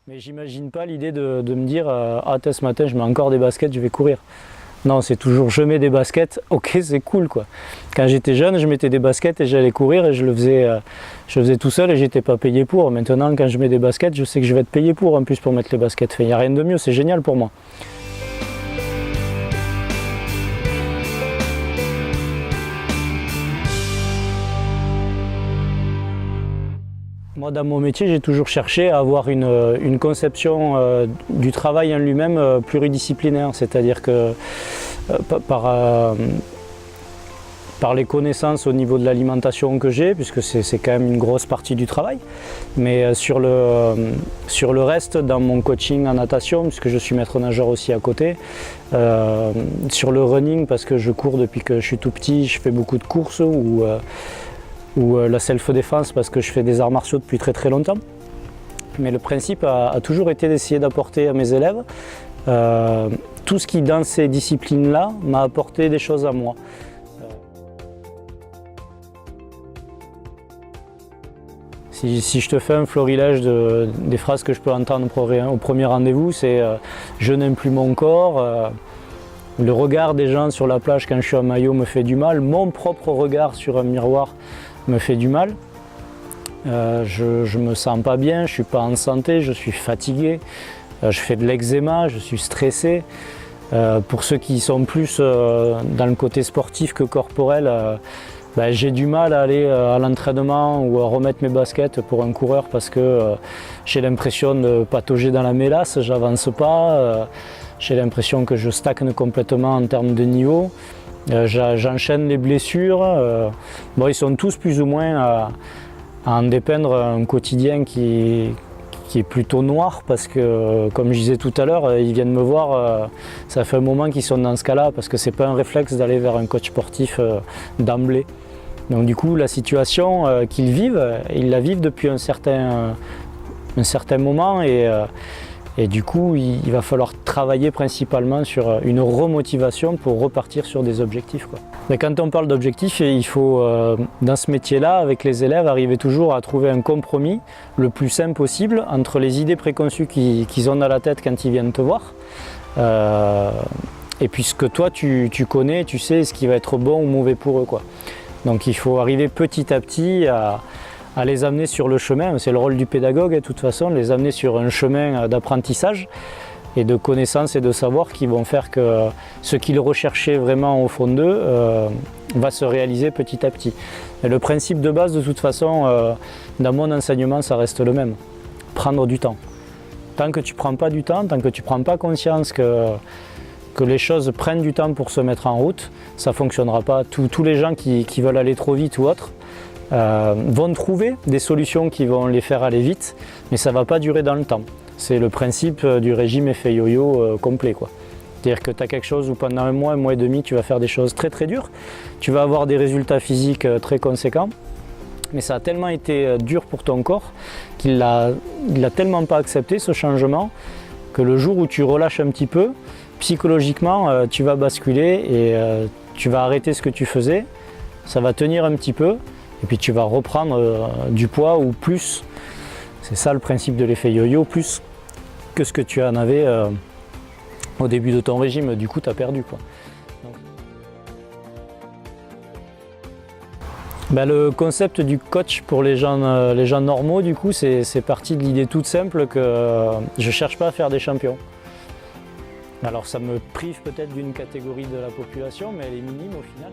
Mais j'imagine pas l'idée de me dire ah ce matin je mets encore des baskets, je vais courir. Non, c'est toujours je mets des baskets, ok c'est cool quoi. Quand j'étais jeune, je mettais des baskets et j'allais courir et je le faisais tout seul et j'étais pas payé pour. Maintenant quand je mets des baskets, je sais que je vais être payé pour en plus pour mettre les baskets. Il n'y a rien de mieux, c'est génial pour moi. Moi, dans mon métier, j'ai toujours cherché à avoir une conception du travail en lui-même pluridisciplinaire, c'est-à-dire que par les connaissances au niveau de l'alimentation que j'ai, puisque c'est quand même une grosse partie du travail, mais sur le reste, dans mon coaching en natation, puisque je suis maître nageur aussi à côté, sur le running, parce que je cours depuis que je suis tout petit, je fais beaucoup de courses, ou la self-défense parce que je fais des arts martiaux depuis très très longtemps. Mais le principe a toujours été d'essayer d'apporter à mes élèves tout ce qui dans ces disciplines-là m'a apporté des choses à moi. Si je te fais un florilège des phrases que je peux entendre au premier rendez-vous, c'est je n'aime plus mon corps, le regard des gens sur la plage quand je suis en maillot me fait du mal, mon propre regard sur un miroir me fait du mal, je me sens pas bien, je suis pas en santé, je suis fatigué, je fais de l'eczéma, je suis stressé. Pour ceux qui sont plus dans le côté sportif que corporel, j'ai du mal à aller à l'entraînement ou à remettre mes baskets pour un coureur parce que j'ai l'impression de patauger dans la mélasse, j'avance pas, j'ai l'impression que je stagne complètement en termes de niveau. J'enchaîne les blessures. Ils sont tous plus ou moins à en dépeindre un quotidien qui est plutôt noir parce que, comme je disais tout à l'heure, ils viennent me voir, ça fait un moment qu'ils sont dans ce cas-là parce que c'est pas un réflexe d'aller vers un coach sportif d'emblée. Donc du coup, la situation qu'ils vivent, ils la vivent depuis un certain moment et du coup, il va falloir travailler principalement sur une remotivation pour repartir sur des objectifs, quoi. Mais quand on parle d'objectifs, il faut, dans ce métier-là, avec les élèves, arriver toujours à trouver un compromis le plus simple possible entre les idées préconçues qu'ils ont dans la tête quand ils viennent te voir, et puis ce que toi tu connais, tu sais ce qui va être bon ou mauvais pour eux, quoi. Donc il faut arriver petit à petit à les amener sur le chemin, c'est le rôle du pédagogue de toute façon, les amener sur un chemin d'apprentissage et de connaissances et de savoir qui vont faire que ce qu'ils recherchaient vraiment au fond d'eux va se réaliser petit à petit. Et le principe de base de toute façon, dans mon enseignement, ça reste le même, prendre du temps. Tant que tu ne prends pas du temps, tant que tu ne prends pas conscience que les choses prennent du temps pour se mettre en route, ça ne fonctionnera pas. Tous les gens qui veulent aller trop vite ou autre, vont trouver des solutions qui vont les faire aller vite, mais ça ne va pas durer dans le temps. C'est le principe du régime effet yo-yo complet, quoi. C'est-à-dire que tu as quelque chose où pendant un mois et demi, tu vas faire des choses très très dures, tu vas avoir des résultats physiques très conséquents, mais ça a tellement été dur pour ton corps qu'il l'a tellement pas accepté ce changement que le jour où tu relâches un petit peu, psychologiquement, tu vas basculer et tu vas arrêter ce que tu faisais, ça va tenir un petit peu, et puis tu vas reprendre du poids ou plus. C'est ça le principe de l'effet yo-yo, plus que ce que tu en avais au début de ton régime, du coup tu as perdu, quoi. Le concept du coach pour les gens normaux, du coup, c'est parti de l'idée toute simple que je ne cherche pas à faire des champions. Alors ça me prive peut-être d'une catégorie de la population, mais elle est minime au final.